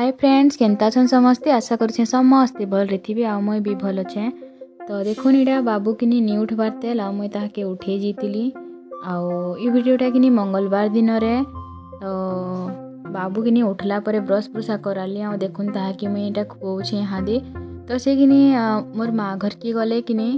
Hi friends केनता छन समस्ते आशा करछे समस्ते भल रहिथिबे आ मुई भी भल छे। तो देखुन इडा बाबू किनी नी उठबार तेल आ मुई ताके उठे जीतिली आउ ई वीडियोटा किनी मंगलवार दिन रे। तो बाबू किनी उठला परे ब्रश ब्रुशा कराली आ देखुन ताके मुई इटा खुआउछे हादे। तो से किनी मोर माँ घर की गले किनी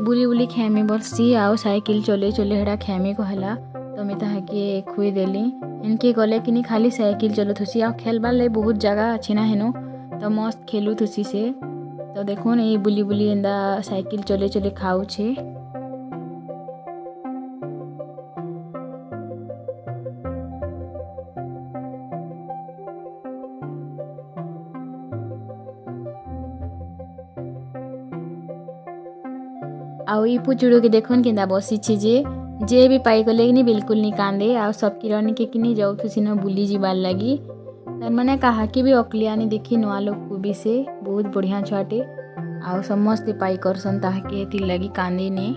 बुली बुली खेमी बरसी आउ साइकिल चले चले हेडा खेमी कहला। तो मैं ताके खुई देली इनके गले किनी खाली साइकिल चलो थुसी आ खेलबार ले बहुत जगह अच्छी ना हेनो। तो मस्त खेलू थुसी से। तो देखुन ये बुली बुली एंदा साइकिल चले चले खाऊ छे। आउ ई पुचुड़ो के देखुन केंदा बसी छे जे भी पाई गले किनी बिल्कुल नहीं कांदे आ सब किरण के किनी जाऊ थुसी न बुली जीवार लगी। तर मैंने कहा कि भी अकलियानी देखी नुआ लोग को भी से बहुत बढ़िया छुआटे आउ समस्ते पाई करसन ताके हेतिर लगी कांदी ने।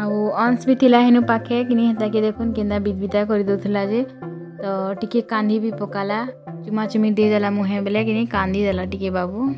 आउ अंश भी थिला हेनु पाखे किनी हेता के देखुन केंदा बिदबिदा कर दोथला जे। तो टिके कांदी भी पकाला चुमा चुमी दे देला मुहे बेले किनी कांदी देला टिके बाबू।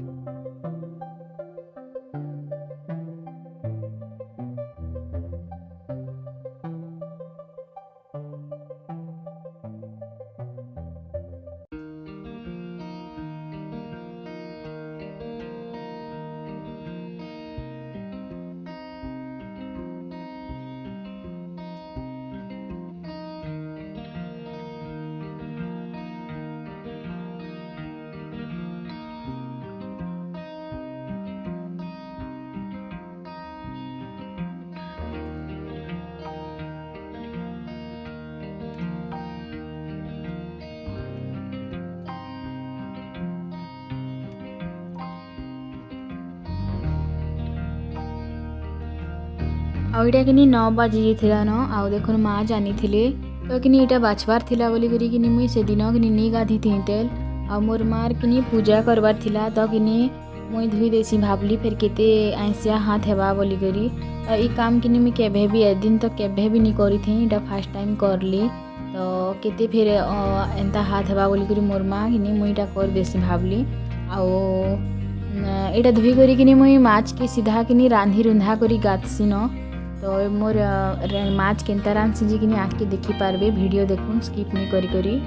आउ इटा किनी 9 बाजी थिला न आउ देखुन माँ जानी थिले। तो किनी इटा बाछबार थिला बोली करी किनी मुई से दिन किनी नी गाधी थी तेल आ मोर मार किनी पूजा करबार थिला। तो किनी मुई धुई देसी भाबली फिर केते आइसिया हाथ हेबा बोली करी। तो ई काम किनी मुई केभे भी ए दिन तो केभे भी नी करी थी इटा फर्स्ट टाइम करली। तो केते फिर एंता हाथ हेबा बोली करी मोर माँ किनी मुई इटा कर देसी भाबली आउ इटा धुई करी किनी मुई माछ के सीधा किनी रांधी रुंधा करी गातसी न। तो मोर माछ केनता रांधसी जी किनी आके देखी पारबे वीडियो देखुन स्किप नहीं करी करी।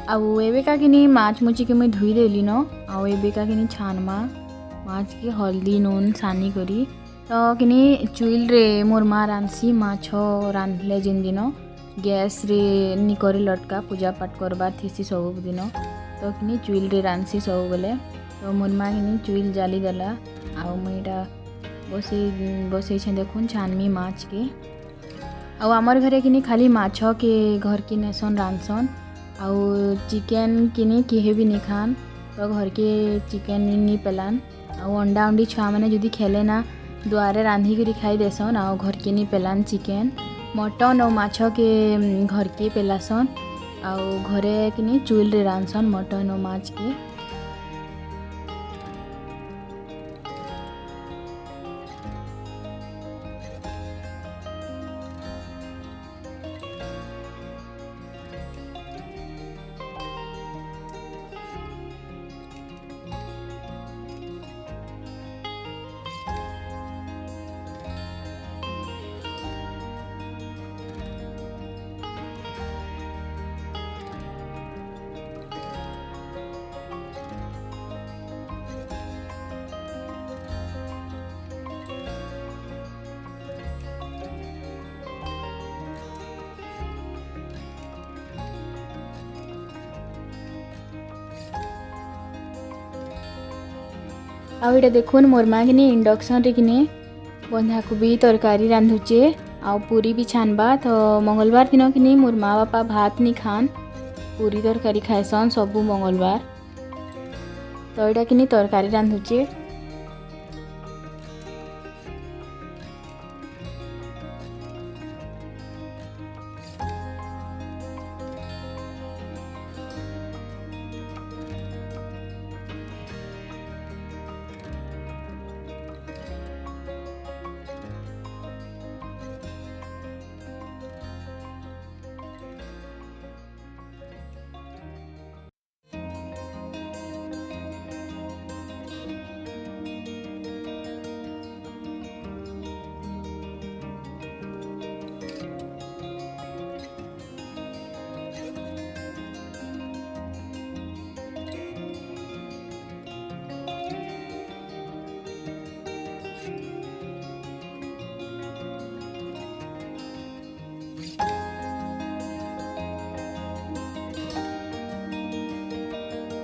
आउ एबेका किनी माछ मुची के मुई धुई देली न आउ एबेका किनी छानमा माछ के हल्दी नून सानी करी। तो किनी चुइल रे मोर माँ रांधसी माछ रांधले जिन दिन गैस रे नी करे लटका पूजा पाठ करबार थीसी सब दिन। तो किनी चुइल रे रांधसी सब बेले। तो मोर माँ किनी चुइल जाली देला आउ मुई इटा बसई छे देखुन छानमी माछ के। आउ आमर घरे किनी खाली माछ के घर की नेसन रांधसन आउ चिकेन किनी किहे भी नहीं खान। तो घर के चिकेन नी पेलान आउ अंडा अंडी छुआ मैंने जुदी खेले ना द्वारे रांधी करी खाई देसन आउ घर के नी पेलान चिकेन मटन और माछ के घर के पेलासन आउ घरे किनी चुल रे रांधसन मटन और माछ के। आईटा देखुन मोर माँ कि इंडक्शन रे कि बंधाकोबी तरकारी रांधुचे आउ पूरी भी छानबा। तो मंगलवार दिन कि मोर माँ बापा भात नहीं खान पूरी तरकारी खाएसन सबू मंगलवार। तो यहाँ कि तरकारी रांधुचे।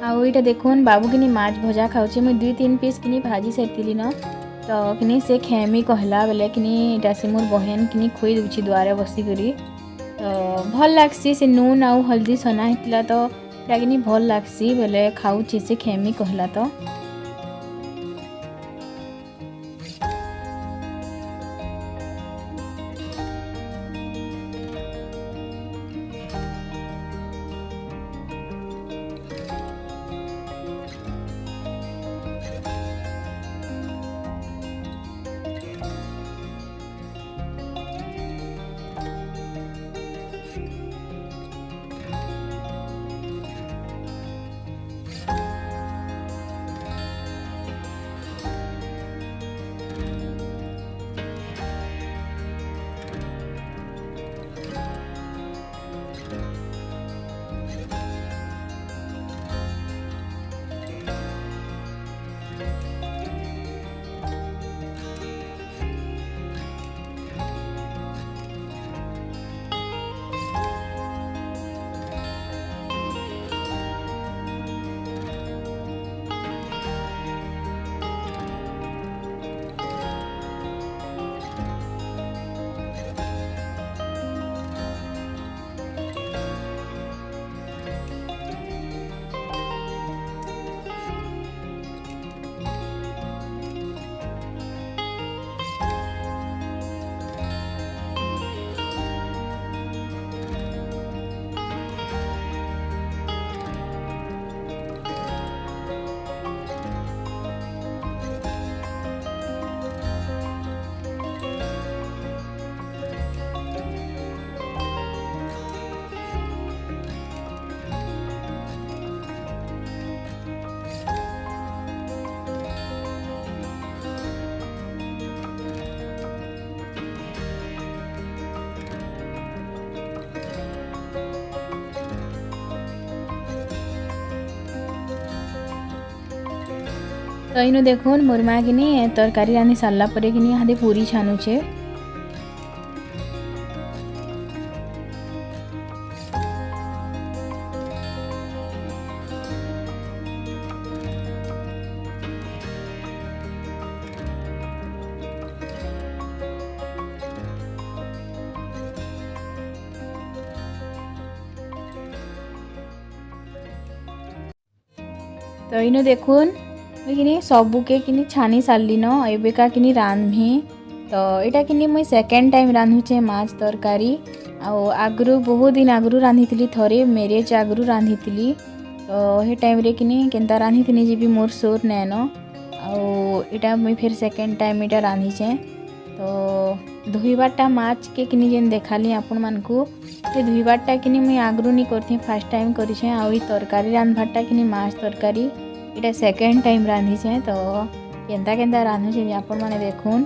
आउ यहाँ देखुन बाबू कि माछ भजा खाऊे मुझे 2-3 पीस कि भाजी सारी न। तो कि से खेमी कहला बेले कि से मोर बहन कि खुई दूची द्वारे बसिक। तो भल लगसी से नून आउ हल्दी सना होता तो कि भल लगसी बेले खाऊे से खेमी कहला। तो इनु देखुन मोर माँ कि तरकारी रांधि सारा पर कि यहाँ पूरी छानुचे। तो इनु देखुन मुझे सबुके कि छानी सारी न एबेका कि रांधि। तो यहाँ कि मुझे सेकेंड टाइम रांधुचे माछ तरकारी। आगु बहुत दिन आगु रांधि थरे मेरेज आगु रांधि। तो ये टाइम रे कि केन्ता रांधि जी भी मोर सोर नैन आटा मुझे फिर सेकेंड टाइम यहाँ रांधिचे। तो धोईबारटा माछ के कि जेन देखाली आपण मानकू से धोईबारटा कि मुझे आगु नहीं करथी फर्स्ट टाइम करें। आई तरकारी रांधबारटा कि माछ तरकारी इटा सेकेंड टाइम रांधिचे। तो केन्ता केन्ता रांधुचे आपण माने देखुन।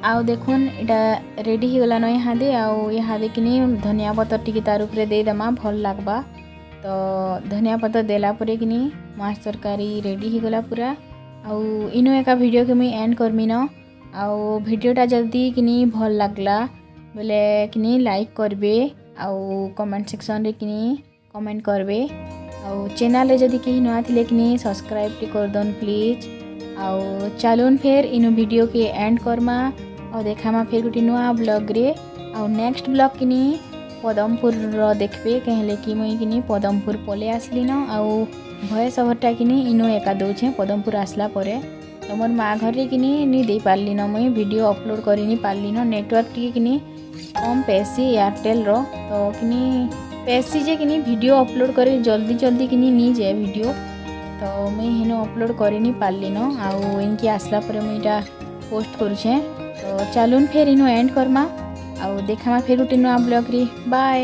आउ देखुन इटा रेडी हो गलान इहादे आउ इहादे किनी धनिया पत्तर टिके तार उपरे दे दमा भल लागबा। तो धनिया पत्तर देला परे किनी माछ तरकारी रेडी हो गला पूरा। आउ इनो एका वीडियो के मुई एंड करमी न। आउ वीडियोटा जल्दी किनी भल लागला बोले किनी लाइक करबे आउ कमेंट सेक्शन रे किनी कमेंट करबे। आउ चैनल रे जदी केही नया थिले किनी सब्सक्राइब टी कर दन प्लीज। आउ चलून फिर इनो वीडियो के एंड करमा और देखामा फिर गोटे नुआ ब्लॉग रे। आउ नेक्स्ट ब्लॉग किनी पदमपुर रो देखबे कहले कि मुई किनी पदमपुर पले आसली न। आउ भयस ओभरटा किनी इनो एका दउछे पदमपुर आसला परे। तो मोर माँ घर रे किनी नी दे पारली न मुई वीडियो अपलोड करि नी पारली न नेटवर्क टी किनी कम पैसी एयरटेल रो। तो किनी पैसी जे किनी वीडियो अपलोड करे जल्दी जल्दी किनी नी जाए वीडियो। तो मुई हेनो अपलोड करि नी पारली न। आउ इनकी आसला परे मुई इटा पोस्ट करूछे। तो चलून फिर इनो एंड करमा आउ देखामा फिर गोटे नुआ ब्लॉग रे। बाय।